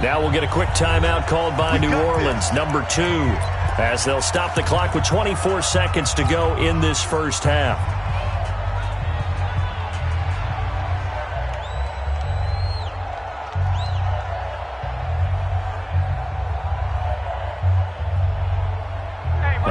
Now we'll get a quick timeout called by New Orleans, number 2, as they'll stop the clock with 24 seconds to go in this first half.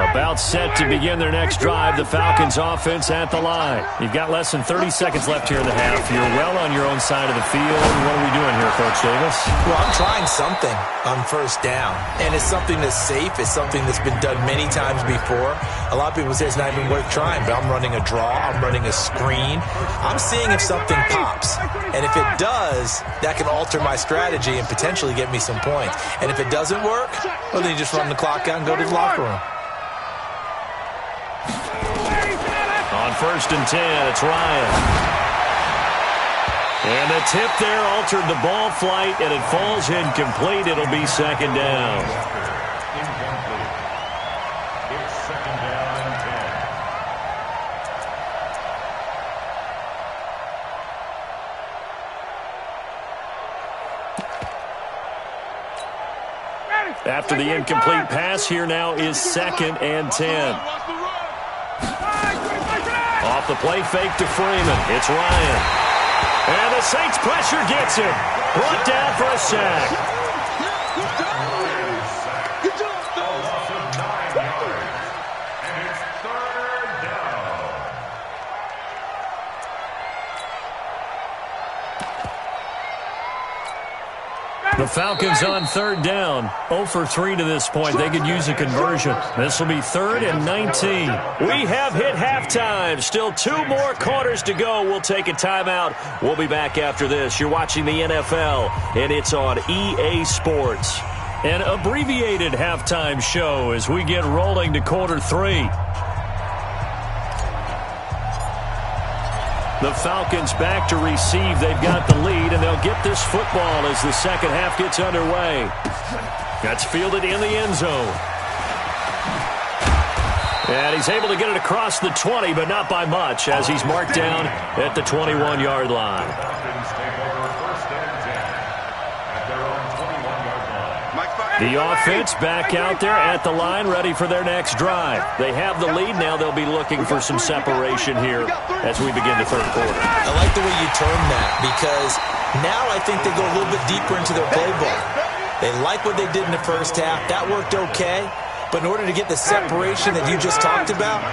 About set to begin their next drive. The Falcons offense at the line. You've got less than 30 seconds left here in the half. You're well on your own side of the field. What are we doing here, Coach Davis? Well, I'm trying something on first down, and it's something that's safe. It's something that's been done many times before. A lot of people say it's not even worth trying, but I'm running a draw. I'm running a screen. I'm seeing if something pops, and if it does, that can alter my strategy and potentially get me some points. And if it doesn't work, well, then you just run the clock out and go to the locker room. On 1st and 10, it's Ryan. And the tip there altered the ball flight, and it falls incomplete. It'll be 2nd down. Incomplete. It's 2nd down and 10. After the incomplete pass, here now is 2nd and 10. Off the play fake to Freeman. It's Ryan. And the Saints pressure gets him. Brought down for a sack. Good job. Loss of 9 yards. And it's 3rd down. The Falcons on 3rd down. 0 for 3 to this point. They could use a conversion. This will be 3rd and 19. We have hit halftime. Still 2 more quarters to go. We'll take a timeout. We'll be back after this. You're watching the NFL, and it's on EA Sports. An abbreviated halftime show as we get rolling to quarter 3. The Falcons back to receive. They've got the lead, and they'll get this football as the second half gets underway. That's fielded in the end zone. And he's able to get it across the 20, but not by much, as he's marked down at the 21-yard line. The offense back out there at the line, ready for their next drive. They have the lead. Now they'll be looking for some separation here as we begin the 3rd quarter. I like the way you term that, because now I think they go a little bit deeper into their playbook. They like what they did in the first half. That worked okay. But in order to get the separation that you just talked about,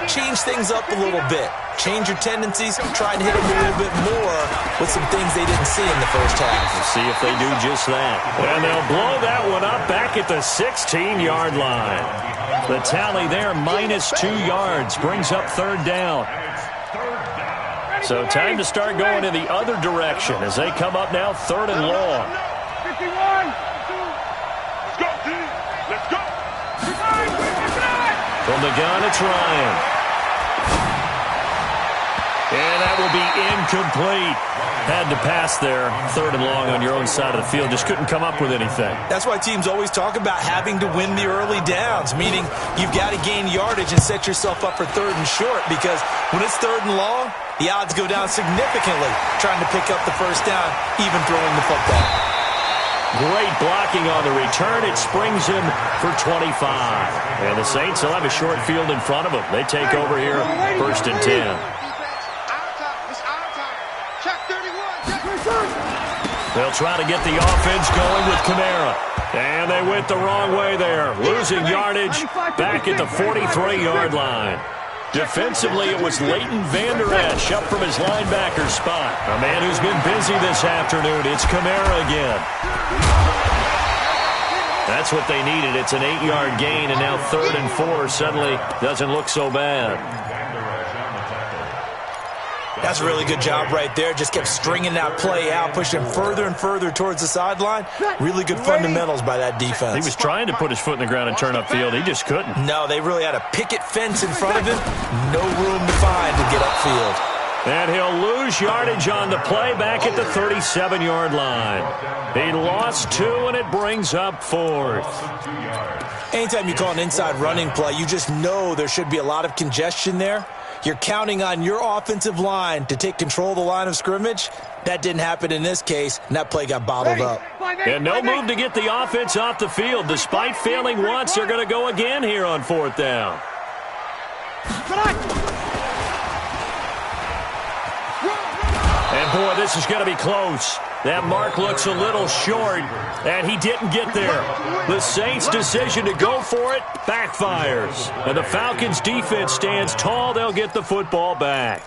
change things up a little bit. Change your tendencies, try and hit them a little bit more with some things they didn't see in the first half. We'll see if they do just that. And they'll blow that one up back at the 16-yard line. The tally there, -2 yards, brings up 3rd down. So time to start going in the other direction as they come up now 3rd and long. 51. Let's go, team. Let's go. From the gun, it's Ryan. And that will be incomplete. Had to pass there. 3rd and long on your own side of the field. Just couldn't come up with anything. That's why teams always talk about having to win the early downs, meaning you've got to gain yardage and set yourself up for 3rd and short, because when it's 3rd and long, the odds go down significantly trying to pick up the first down, even throwing the football. Great blocking on the return. It springs him for 25. And the Saints will have a short field in front of them. They take over here, 1st and 10. They'll try to get the offense going with Kamara. And they went the wrong way there. Losing yardage back at the 43-yard line. Defensively, it was Leighton Vander Esch up from his linebacker spot. A man who's been busy this afternoon. It's Kamara again. That's what they needed. It's an 8-yard gain, and now 3rd and 4 suddenly doesn't look so bad. That's a really good job right there. Just kept stringing that play out, pushing further and further towards the sideline. Really good fundamentals by that defense. He was trying to put his foot in the ground and turn upfield. He just couldn't. No, they really had a picket fence in front of him. No room to find to get upfield. And he'll lose yardage on the play back at the 37-yard line. He lost 2, and it brings up 4th. Anytime you call an inside running play, you just know there should be a lot of congestion there. You're counting on your offensive line to take control of the line of scrimmage. That didn't happen in this case, and that play got bottled up. And no move to get the offense off the field. Despite failing once, they're going to go again here on 4th down. And, boy, this is going to be close. That mark looks a little short, and he didn't get there. The Saints' decision to go for it backfires. And the Falcons' defense stands tall. They'll get the football back.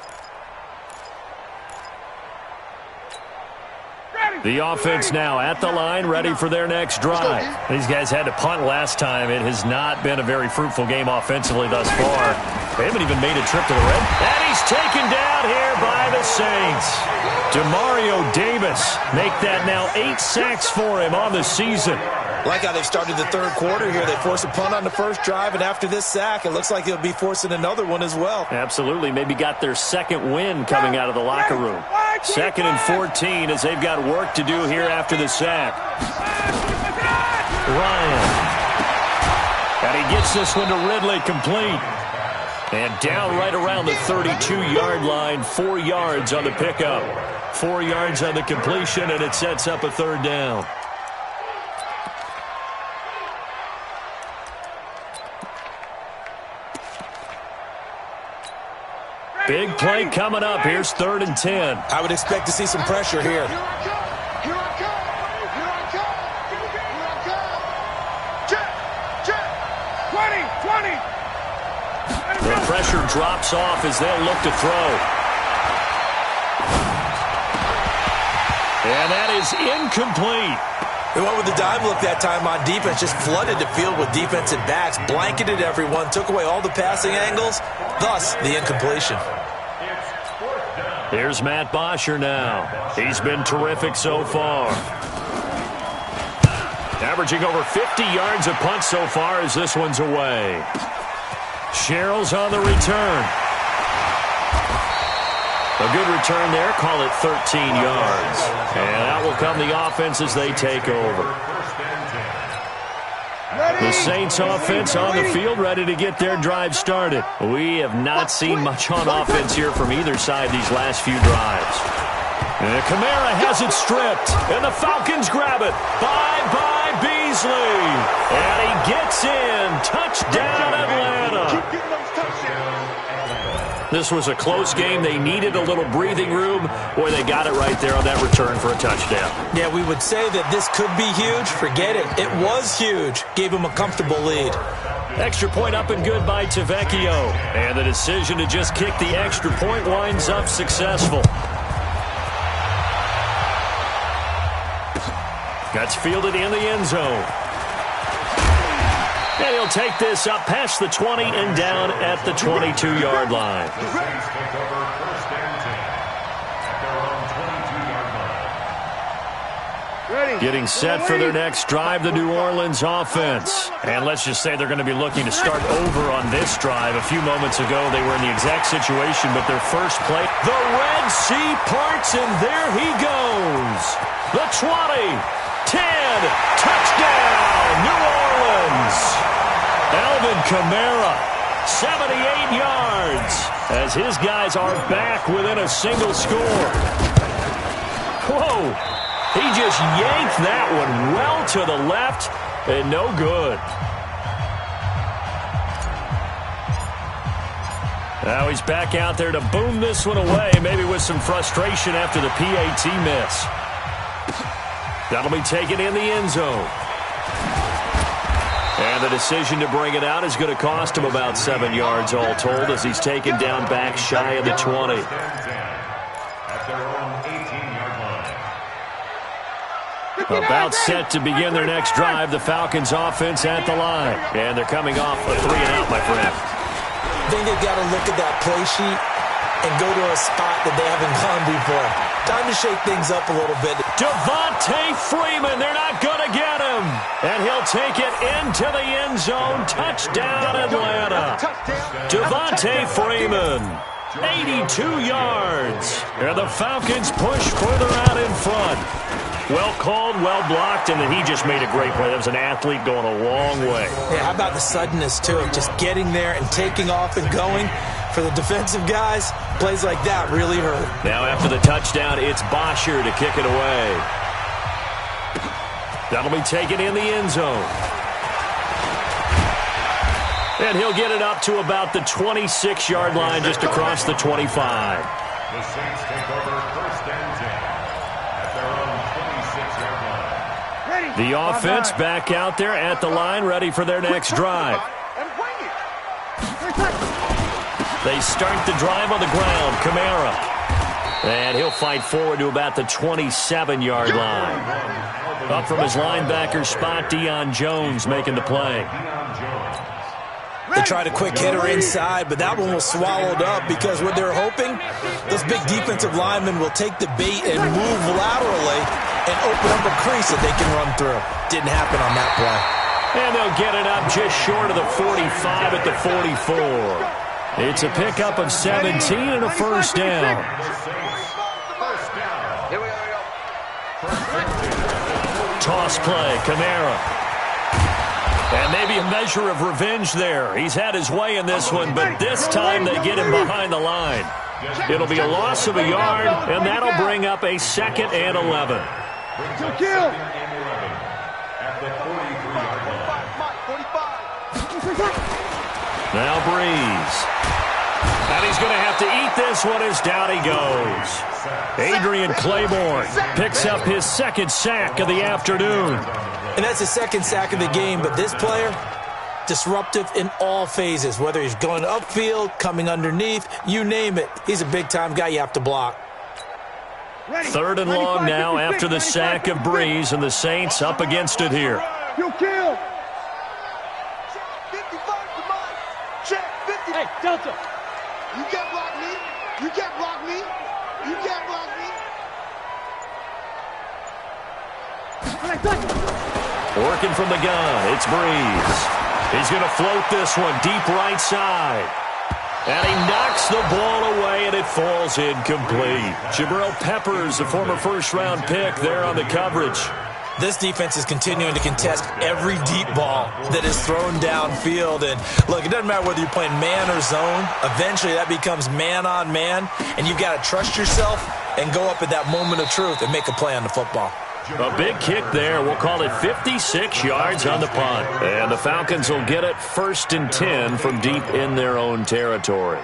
The offense now at the line, ready for their next drive. These guys had to punt last time. It has not been a very fruitful game offensively thus far. They haven't even made a trip to the red. And he's taken down here by the Saints. Demario Davis make that now 8 sacks for him on the season. Like how they've started the third quarter here. They forced a punt on the first drive, and after this sack, it looks like they'll be forcing another one as well. Absolutely. Maybe got their second win coming out of the locker room. 2nd and 14 as they've got work to do here after the sack. Ryan. And he gets this one to Ridley complete. And down right around the 32-yard line, 4 yards on the pickup. 4 yards on the completion, and it sets up a 3rd down. Big play coming up. Here's 3rd and 10. I would expect to see some pressure here. The pressure drops off as they'll look to throw. And that is incomplete. They went with the dime look that time on defense, just flooded the field with defensive backs, blanketed everyone, took away all the passing angles, thus the incompletion. Here's Matt Bosher now. He's been terrific so far. Averaging over 50 yards a punt so far as this one's away. Sherrill's on the return. A good return there. Call it 13 yards. And out will come the offense as they take over. The Saints offense on the field, ready to get their drive started. We have not seen much on offense here from either side these last few drives. And Kamara has it stripped, and the Falcons grab it. Bye-bye Beasley. And he gets in. Touchdown Atlanta. This was a close game. They needed a little breathing room. Boy, they got it right there on that return for a touchdown. Yeah, we would say that this could be huge. Forget it. It was huge. Gave him a comfortable lead. Extra point up and good by Tavecchio. And the decision to just kick the extra point winds up successful. That's fielded in the end zone. And he'll take this up past the 20 and down at the 22-yard line. Getting set for their next drive, the New Orleans offense. And let's just say they're going to be looking to start over on this drive. A few moments ago, they were in the exact situation, but their first play, the Red Sea parts, and there he goes. The 20, 10, touchdown, New Orleans. Alvin Kamara, 78 yards, as his guys are back within a single score. Whoa, he just yanked that one well to the left, and no good. Now he's back out there to boom this one away, maybe with some frustration after the PAT miss. That'll be taken in the end zone. And the decision to bring it out is going to cost him about 7 yards all told as he's taken down back shy of the 20. About set to begin their next drive, the Falcons offense at the line. And they're coming off a 3-and-out, my friend. I think they've got to look at that play sheet and go to a spot that they haven't gone before. Time to shake things up a little bit. Devontae Freeman, they're not going to get him. And he'll take it into the end zone. Touchdown, Atlanta. Devontae Freeman, 82 yards. And the Falcons push further out in front. Well called, well blocked, and then he just made a great play. That was an athlete going a long way. Yeah, how about the suddenness, too, of just getting there and taking off and going? For the defensive guys, plays like that really hurt. Now after the touchdown, it's Bosher to kick it away. That'll be taken in the end zone. And he'll get it up to about the 26-yard line, just across the 25. The Saints take over first and 10 at their own 26-yard line. The offense back out there at the line, ready for their next drive. They start the drive on the ground. Kamara. And he'll fight forward to about the 27-yard line. Up from his linebacker spot, Deion Jones making the play. They tried a quick hitter inside, but that one was swallowed up because what they're hoping, those big defensive linemen will take the bait and move laterally and open up a crease that they can run through. Didn't happen on that play. And they'll get it up just short of the 45 at the 44. It's a pickup of 17 and a first down. Toss play, Kamara. And maybe a measure of revenge there. He's had his way in this one, but this time they get him behind the line. It'll be a loss of a yard, and that'll bring up a 2nd and 11. Now Breeze. And he's going to have to eat this one as down he goes. Adrian Claiborne picks up his 2nd sack of the afternoon. And that's his 2nd sack of the game, but this player, disruptive in all phases, whether he's going upfield, coming underneath, you name it. He's a big-time guy you have to block. 3rd and long now after the sack of Breeze, and the Saints up against it here. Hey, Delta. You can't block me. You can't block me. You can't block me. Working from the gun, it's Breeze. He's going to float this one deep right side. And he knocks the ball away, and it falls incomplete. Jabril Peppers, a former first-round pick, there on the coverage. This defense is continuing to contest every deep ball that is thrown downfield. And, look, it doesn't matter whether you're playing man or zone. Eventually, that becomes man-on-man, and you've got to trust yourself and go up at that moment of truth and make a play on the football. A big kick there. We'll call it 56 yards on the punt. And the Falcons will get it 1st and 10 from deep in their own territory.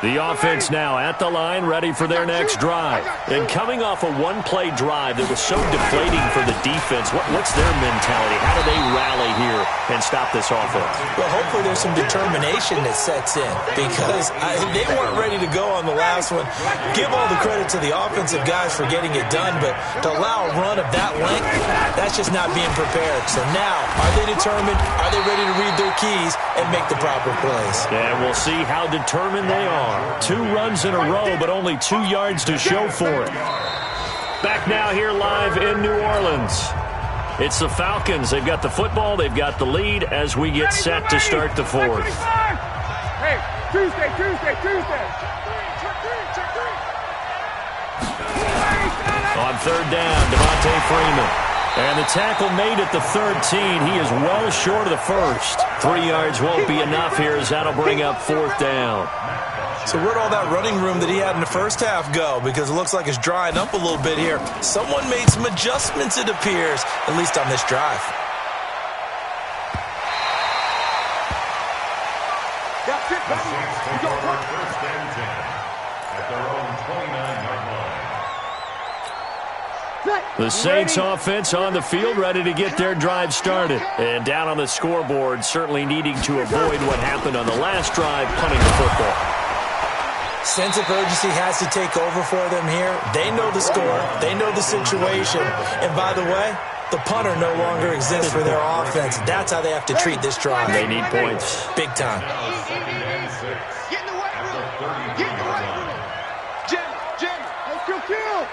The offense now at the line, ready for their next drive. And coming off a one-play drive that was so deflating for the defense, what's their mentality? How do they rally here and stop this offense? Well, hopefully there's some determination that sets in because they weren't ready to go on the last one. Give all the credit to the offensive guys for getting it done, but to allow a run of that length, that's just not being prepared. So now, are they determined? Are they ready to read their keys and make the proper plays? And we'll see how determined they are. 2 runs in a row, but only 2 yards to show for it. Back now here live in New Orleans. It's the Falcons. They've got the football. They've got the lead as we get set to start the 4th. Hey, Tuesday. On 3rd down, Devontae Freeman. And the tackle made at the 13. He is well short of the first. 3 yards won't be enough here as that'll bring up 4th down. So where'd all that running room that he had in the first half go? Because it looks like it's drying up a little bit here. Someone made some adjustments, it appears, at least on this drive. That's it, The Saints take over 1st and 10 at their own 29-yard line. The Saints offense on the field, ready to get their drive started. And down on the scoreboard, certainly needing to avoid what happened on the last drive, punting the football. Sense of urgency has to take over for them here. They know the score. They know the situation. And by the way, the punter no longer exists for their offense. That's how they have to treat this drive. They need points. Big time. Get in the weight room. Get in the weight room. Jim. Hey, kill.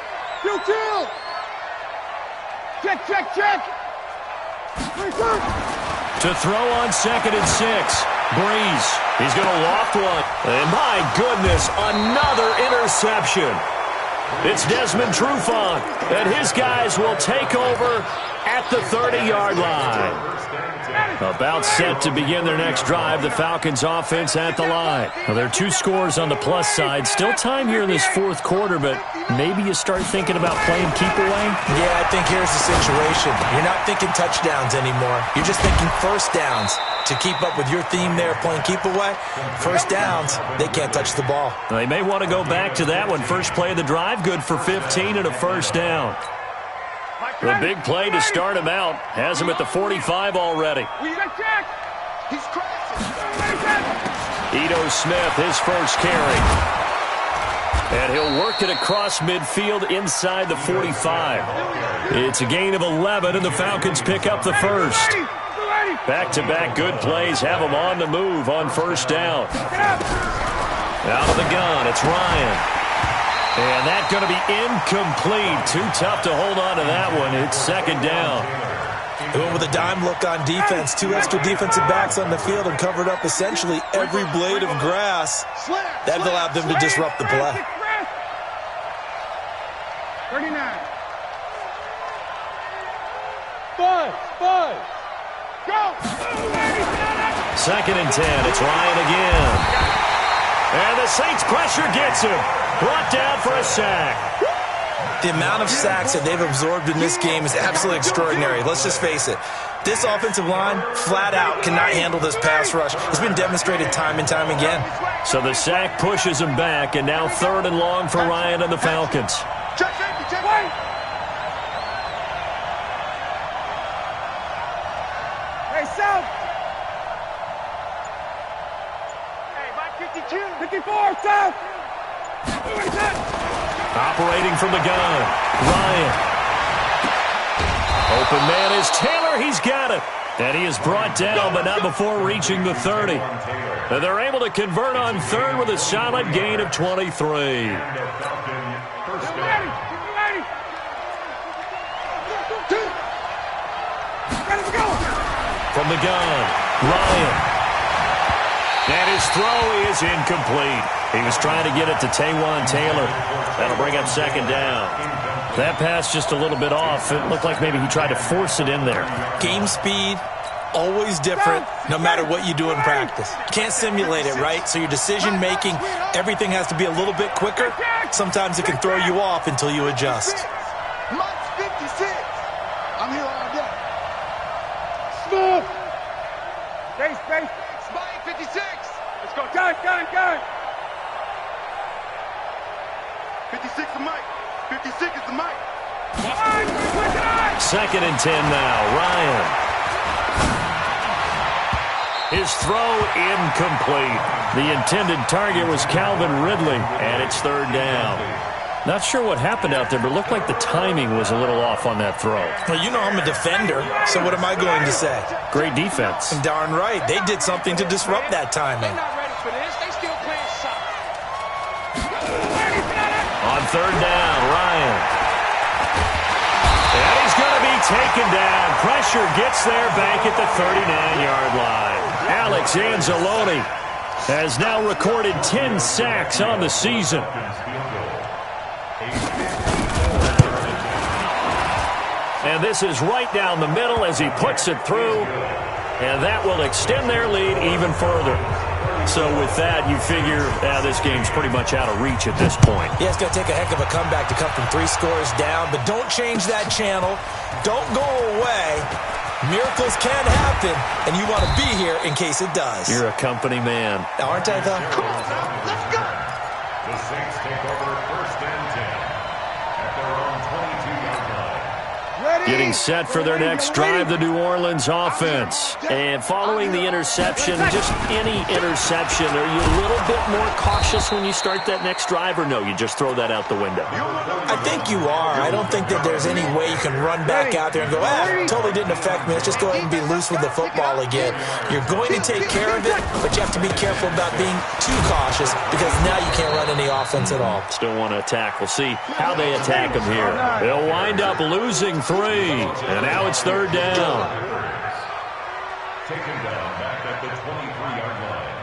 Check. To throw on 2nd and 6. Breeze. He's going to loft one. And my goodness, another interception. It's Desmond Trufant, and his guys will take over at the 30-yard line. About set to begin their next drive, the Falcons offense at the line. Now, there are 2 scores on the plus side. Still time here in this fourth quarter, but maybe you start thinking about playing keep away? Yeah, I think here's the situation. You're not thinking touchdowns anymore. You're just thinking first downs. To keep up with your theme there, playing keep away, first downs, they can't touch the ball. They may want to go back to that one. First play of the drive, good for 15 and a first down. The big play to start him out has him at the 45 already. Ito Smith, his first carry. And he'll work it across midfield inside the 45. It's a gain of 11, and the Falcons pick up the first. Back-to-back good plays have them on the move on first down. Out of the gun, it's Ryan. And that's going to be incomplete. Too tough to hold on to that one. It's second down. They went with a dime look on defense. 2 extra defensive backs on the field and covered up essentially every blade of grass. That allowed them to disrupt the play. 39. 5. Go! Second and 10. It's Ryan again. And the Saints pressure gets him. Brought down for a sack. The amount of sacks that they've absorbed in this game is absolutely extraordinary. Let's just face it. This offensive line, flat out, cannot handle this pass rush. It's been demonstrated time and time again. So the sack pushes him back, and now third and long for Ryan and the Falcons. Check safety. Hey, South. Hey, Mike 52. 54, South. Operating from the gun, Ryan. Open man is Taylor. He's got it. And he is brought down, but not before reaching the 30. And they're able to convert on third with a solid gain of 23. From the gun, Ryan. And his throw is incomplete. He was trying to get it to Taywan Taylor. That'll bring up second down. That pass just a little bit off. It looked like maybe he tried to force it in there. Game speed, always different, no matter what you do in practice. You can't simulate it, right? So your decision-making, everything has to be a little bit quicker. Sometimes it can throw you off until you adjust. Mike's 56. I'm here all day. Smooth. Space. Spike 56. Let's go. Gun. 56 is Mike. 56 is the Mike. Second and 10 now. Ryan. His throw incomplete. The intended target was Calvin Ridley, and it's third down. Not sure what happened out there, but it looked like the timing was a little off on that throw. Well, you know I'm a defender, so what am I going to say? Great defense. Darn right. They did something to disrupt that timing. They're not ready for this. They still playing soccer. On third down, Ryan. And he's going to be taken down. Pressure gets there back at the 39-yard line. Alex Anzalone has now recorded 10 sacks on the season. And this is right down the middle as he puts it through. And that will extend their lead even further. So with that, you figure this game's pretty much out of reach at this point. Yeah, it's going to take a heck of a comeback to come from 3 scores down. But don't change that channel. Don't go away. Miracles can happen, and you want to be here in case it does. You're a company man. Aren't I, though? Come on, now. Let's go. The Saints take over first and 10 at their own 22-yard line. Getting set for their next drive, the New Orleans offense. And following the interception, just any interception, are you a little bit more cautious when you start that next drive, or no, you just throw that out the window? I think you are. I don't think that there's any way you can run back out there and go, totally didn't affect me. Let's just go ahead and be loose with the football again. You're going to take care of it, but you have to be careful about being too cautious because now you can't run any offense at all. Still want to attack. We'll see how they attack them here. They'll wind up losing 3. And now it's third down. Taken down back at the 23-yard line.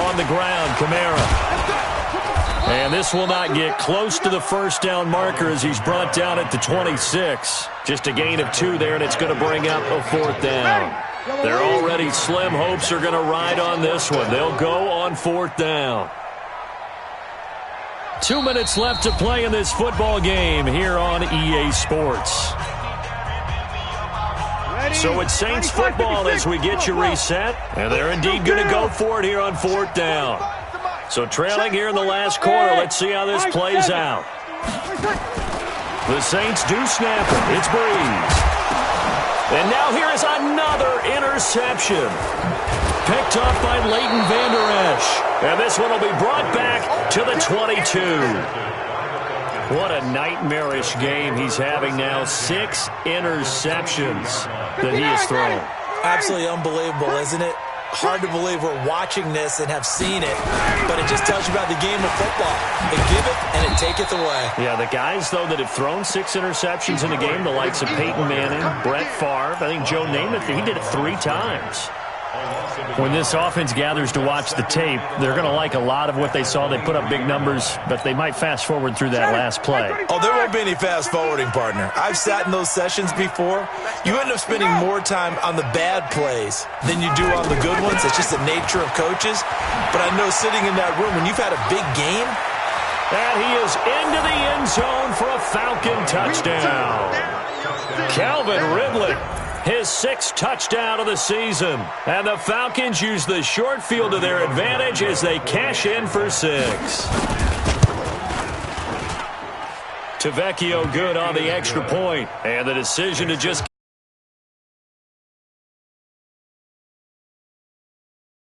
On the ground, Kamara. And this will not get close to the first down marker as he's brought down at the 26. Just a gain of 2 there, and it's going to bring up a 4th down. Their already slim hopes are going to ride on this one. They'll go on 4th down. 2 minutes left to play in this football game here on EA Sports. So it's Saints football as we get you reset. And they're indeed going to go for it here on 4th down. So trailing here in the last quarter, let's see how this plays out. The Saints do snap it. It's Breeze. And now here is another interception. Picked off by Leighton Vander Esch. And this one will be brought back to the 22. What a nightmarish game he's having now. 6 interceptions that he has thrown. Absolutely unbelievable, isn't it? Hard to believe we're watching this and have seen it, but it just tells you about the game of football. They give it and it taketh away. Yeah, the guys, though, that have thrown 6 interceptions in a game, the likes of Peyton Manning, Brett Favre, I think Joe Namath, he did it 3 times. When this offense gathers to watch the tape, they're going to like a lot of what they saw. They put up big numbers, but they might fast forward through that last play. Oh, there won't be any fast forwarding, partner. I've sat in those sessions before. You end up spending more time on the bad plays than you do on the good ones. It's just the nature of coaches. But I know sitting in that room, when you've had a big game. And he is into the end zone for a Falcon touchdown. Calvin Ridley. His 6th touchdown of the season. And the Falcons use the short field to their advantage as they cash in for 6. Tavecchio good on the extra point. And the decision to just